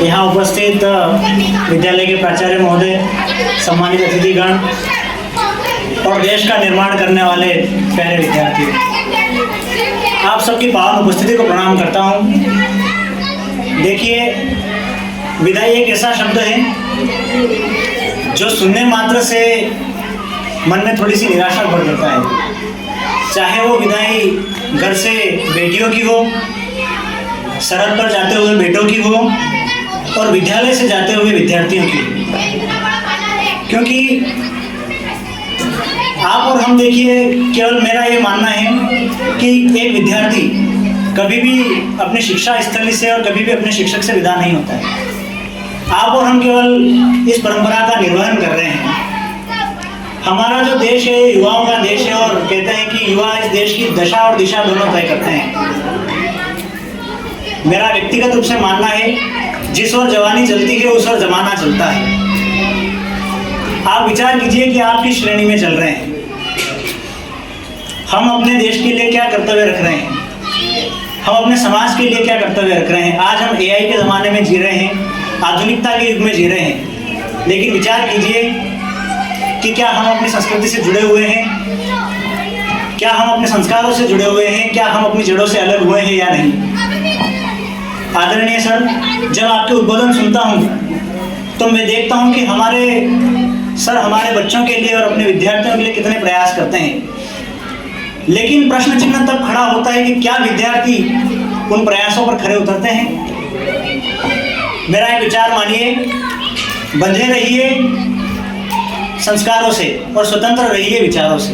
यहाँ उपस्थित विद्यालय के प्राचार्य महोदय, सम्मानित अतिथिगण और देश का निर्माण करने वाले प्यारे विद्यार्थी, आप सबकी पावन उपस्थिति को प्रणाम करता हूँ। देखिए, विदाई एक ऐसा शब्द है जो सुनने मात्र से मन में थोड़ी सी निराशा भर देता है। चाहे वो विदाई घर से बेटियों की हो, सरहद पर जाते हुए बेटों की हो और विद्यालय से जाते हुए विद्यार्थियों की, क्योंकि आप और हम देखिए, केवल मेरा ये मानना है कि एक विद्यार्थी कभी भी अपने शिक्षा स्थली से और कभी भी अपने शिक्षक से विदा नहीं होता है। आप और हम केवल इस परंपरा का निर्वहन कर रहे हैं। हमारा जो देश है युवाओं का देश है और कहते हैं कि युवा इस देश की दशा और दिशा दोनों तय करते हैं। मेरा व्यक्तिगत रूप से मानना है, जिस ओर जवानी चलती है उस ओर जमाना चलता है। आप विचार कीजिए कि आप किस श्रेणी में चल रहे हैं। हम अपने देश के लिए क्या कर्तव्य रख रहे हैं, हम अपने समाज के लिए क्या कर्तव्य रख रहे हैं। आज हम एआई के ज़माने में जी रहे हैं, आधुनिकता के युग में जी रहे हैं, लेकिन विचार कीजिए कि क्या हम अपनी संस्कृति से जुड़े हुए हैं, क्या हम अपने संस्कारों से जुड़े हुए हैं, क्या हम अपनी जड़ों से अलग हुए हैं या नहीं। आदरणीय सर, जब आपके उद्बोधन सुनता हूँ तो मैं देखता हूँ कि हमारे सर हमारे बच्चों के लिए और अपने विद्यार्थियों के लिए कितने प्रयास करते हैं, लेकिन प्रश्न चिन्ह तब खड़ा होता है कि क्या विद्यार्थी उन प्रयासों पर खरे उतरते हैं। मेरा एक विचार मानिए, बंधे रहिए संस्कारों से और स्वतंत्र रहिए विचारों से।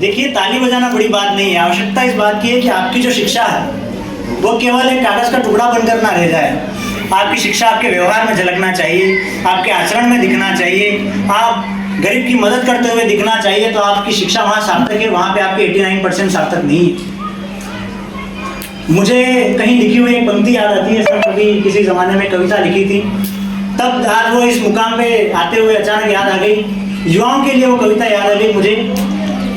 देखिए, ताली बजाना बड़ी बात नहीं है। आवश्यकता इस बात की है कि आपकी जो शिक्षा है वो केवल एक कागज का टुकड़ा बनकर ना रह जाए। आपकी शिक्षा आपके व्यवहार में झलकना चाहिए, आपके आचरण में दिखना चाहिए, आप गरीब की मदद करते हुए दिखना चाहिए। तो आपकी शिक्षा वहाँ सार्थक है, वहाँ पे आपके 89% सार्थक नहीं है। मुझे कहीं लिखी हुई एक पंक्ति याद आती है, सर कभी किसी ज़माने में कविता लिखी थी, तब आज वो इस मुकाम पे आते हुए अचानक याद आ गई। युवाओं के लिए वो कविता याद आ गई मुझे।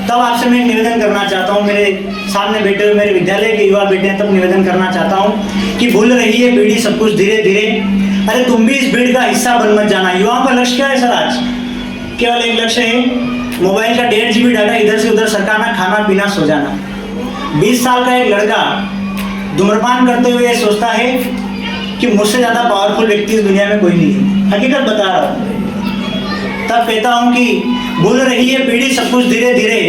तब आपसे मैं निवेदन करना चाहता हूँ, मेरे सामने बैठे हुए मेरे विद्यालय के युवा बेटे हैं, तब निवेदन करना चाहता हूँ कि भूल रही है पीढ़ी सब कुछ धीरे धीरे, अरे तुम भी इस भीड़ का हिस्सा बन मत जाना। युवाओं का लक्ष्य क्या है सर? आज केवल एक लक्ष्य है, मोबाइल का 1.5 GB डाटा इधर से उधर सरकाना, खाना पीना, सो जाना। 20 साल का एक लड़का धूम्रपान करते हुए सोचता है कि मुझसे ज़्यादा पावरफुल व्यक्ति इस दुनिया में कोई नहीं है। हकीकत बता रहा हूँ। तब कहता हूँ कि भूल रही है पीढ़ी सब कुछ धीरे धीरे,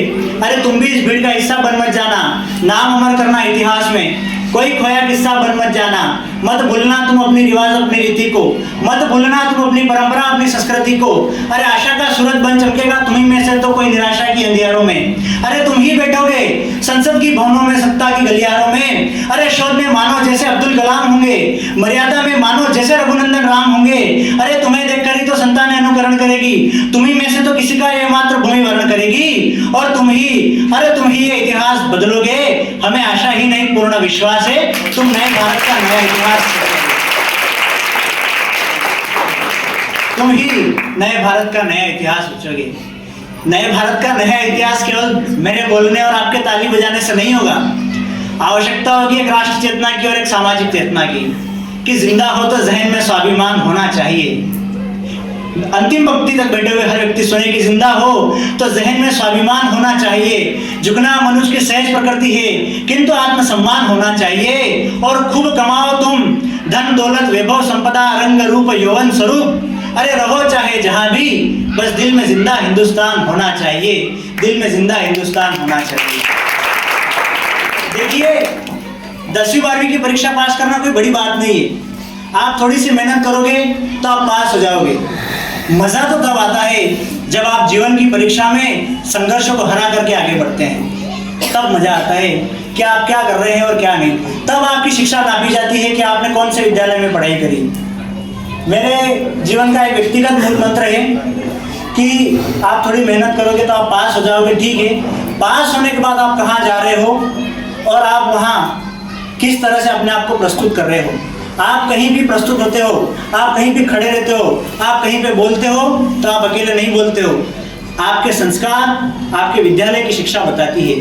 अरे तुम भी इस भीड़ का हिस्सा बन मत जाना। नाम अमर करना इतिहास में, कोई खोया किस्सा बन मत जाना। मत भूलना तुम अपनी रिवाज अपनी रीति को, मत भूलना तुम अपनी परंपरा अपनी संस्कृति को। अरे आशा का सूरज बन चमकेगा तुम्ही में से तो कोई निराशा की अंधियारों में। अरे तुम ही बैठोगे संसद की भवनों में, सत्ता की गलियारों में। अरे शोध में मानो जैसे अब्दुल कलाम होंगे, मर्यादा में मानो जैसे रघुनंदन राम होंगे। अरे तुम्हें देखकर ही तो संतान अनुकरण करेगी, तुम्ही में से तो किसी का ये मातृभूमि वर्ण करेगी। और तुम ही ये इतिहास बदलोगे, हमें आशा ही नहीं पूर्ण विश्वास है, तुम नए भारत का नया इतिहास, तुम ही नए भारत का नया इतिहास रचोगे। नए भारत का नया इतिहास केवल मेरे बोलने और आपके ताली बजाने से नहीं होगा। आवश्यकता होगी एक राष्ट्र चेतना की और एक सामाजिक चेतना की, कि जिंदा हो तो जहन में स्वाभिमान होना चाहिए। अंतिम पंक्ति तक बैठे हुए हर व्यक्ति सुने कि जिंदा हो तो जहन में स्वाभिमान होना चाहिए। झुकना मनुष्य की सहज प्रकृति है, किंतु आत्मसम्मान होना चाहिए। और खूब कमाओ तुम धन दौलत वैभव संपदा रंग रूप यौवन स्वरूप, अरे रहो चाहे जहां भी, बस दिल में जिंदा हिंदुस्तान होना चाहिए, दिल में जिंदा हिंदुस्तान होना चाहिए। देखिए, 10वीं 12वीं की परीक्षा पास करना कोई बड़ी बात नहीं है। आप थोड़ी सी मेहनत करोगे तो आप पास हो जाओगे। मजा तो तब आता है जब आप जीवन की परीक्षा में संघर्षों को हरा करके आगे बढ़ते हैं, तब मजा आता है कि आप क्या कर रहे हैं और क्या नहीं। तब आपकी शिक्षा नापी जाती है कि आपने कौन से विद्यालय में पढ़ाई करी। मेरे जीवन का एक व्यक्तिगत मूल मंत्र है कि आप थोड़ी मेहनत करोगे तो आप पास हो जाओगे। ठीक है, पास होने के बाद आप कहाँ जा रहे हो और आप वहाँ किस तरह से अपने आप को प्रस्तुत कर रहे हो। आप कहीं भी प्रस्तुत होते हो, आप कहीं भी खड़े रहते हो, आप कहीं पे बोलते हो तो आप अकेले नहीं बोलते हो। आपके संस्कार, आपके विद्यालय की शिक्षा बताती है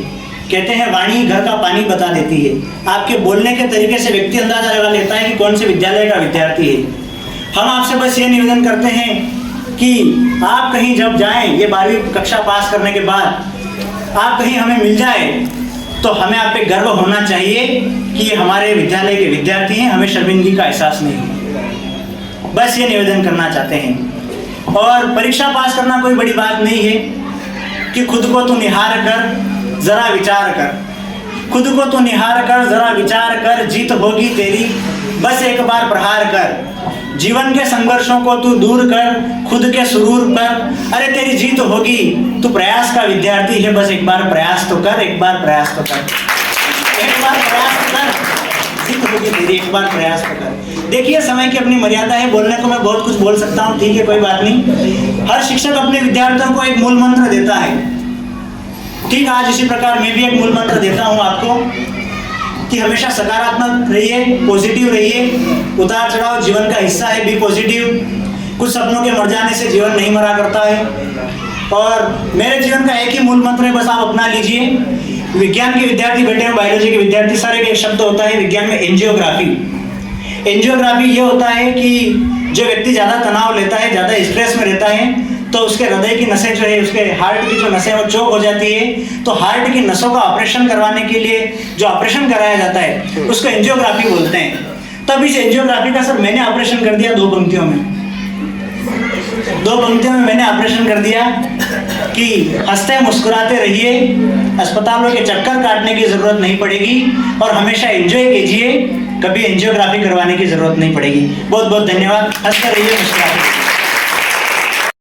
कहते हैं वाणी घर का पानी बता देती है। आपके बोलने के तरीके से व्यक्ति अंदाजा लगा लेता है कि कौन से विद्यालय का विद्यार्थी है। हम आपसे बस ये निवेदन करते हैं कि आप कहीं जब जाएं, ये 12वीं कक्षा पास करने के बाद आप कहीं हमें मिल जाए तो हमें आप पे गर्व होना चाहिए कि ये हमारे विद्यालय के विद्यार्थी हैं, हमें शर्मिंदगी का एहसास नहीं हो। बस ये निवेदन करना चाहते हैं। और परीक्षा पास करना कोई बड़ी बात नहीं है कि खुद को तू निहार कर जरा विचार कर, खुद को तू निहार कर जरा विचार कर, जीत होगी तेरी बस एक बार प्रहार कर, जीवन के संघर्षों को तू दूर कर, खुद के सुरूर पर, अरे तेरी जीत होगी, तू प्रयास का विद्यार्थी है, बस एक बार प्रयास तो कर, एक बार प्रयास तो कर, एक बार प्रयास तो कर, जीत होगी तेरी, एक बार प्रयास तो कर। देखिए समय की अपनी मर्यादा है, बोलने को मैं बहुत कुछ बोल सकता हूँ, ठीक है कोई बात नहीं। हर शिक्षक अपने विद्यार्थियों को एक मूल मंत्र देता है, ठीक। आज इसी प्रकार मैं भी एक मूल मंत्र देता हूँ आपको कि हमेशा सकारात्मक रहिए, पॉजिटिव रहिए। उतार चढ़ाव जीवन का हिस्सा है, बी पॉजिटिव। कुछ सपनों के मर जाने से जीवन नहीं मरा करता है। और मेरे जीवन का एक ही मूल मंत्र है, बस आप अपना लीजिए। विज्ञान के विद्यार्थी बैठे हैं, बायोलॉजी के विद्यार्थी, सारे एक शब्द होता है विज्ञान में एंजियोग्राफी। एंजियोग्राफी ये होता है कि जो व्यक्ति ज़्यादा तनाव लेता है, ज़्यादा स्ट्रेस में रहता है, तो उसके हृदय की नसें जो है, उसके हार्ट की जो नसें वो चौक हो जाती है, तो हार्ट की नसों का ऑपरेशन करवाने के लिए जो ऑपरेशन कराया जाता है उसको एंजियोग्राफी बोलते हैं। तब इस एंजियोग्राफी का सर मैंने ऑपरेशन कर दिया 2 पंक्तियों में। 2 पंक्तियों में मैंने ऑपरेशन कर दिया कि हंसते मुस्कुराते रहिए, अस्पतालों के चक्कर काटने की जरूरत नहीं पड़ेगी और हमेशा एंजॉय कीजिए, कभी एंजियोग्राफी करवाने की जरूरत नहीं पड़ेगी। बहुत बहुत धन्यवाद। हंसते रहिए, मुस्कुराते रहिए।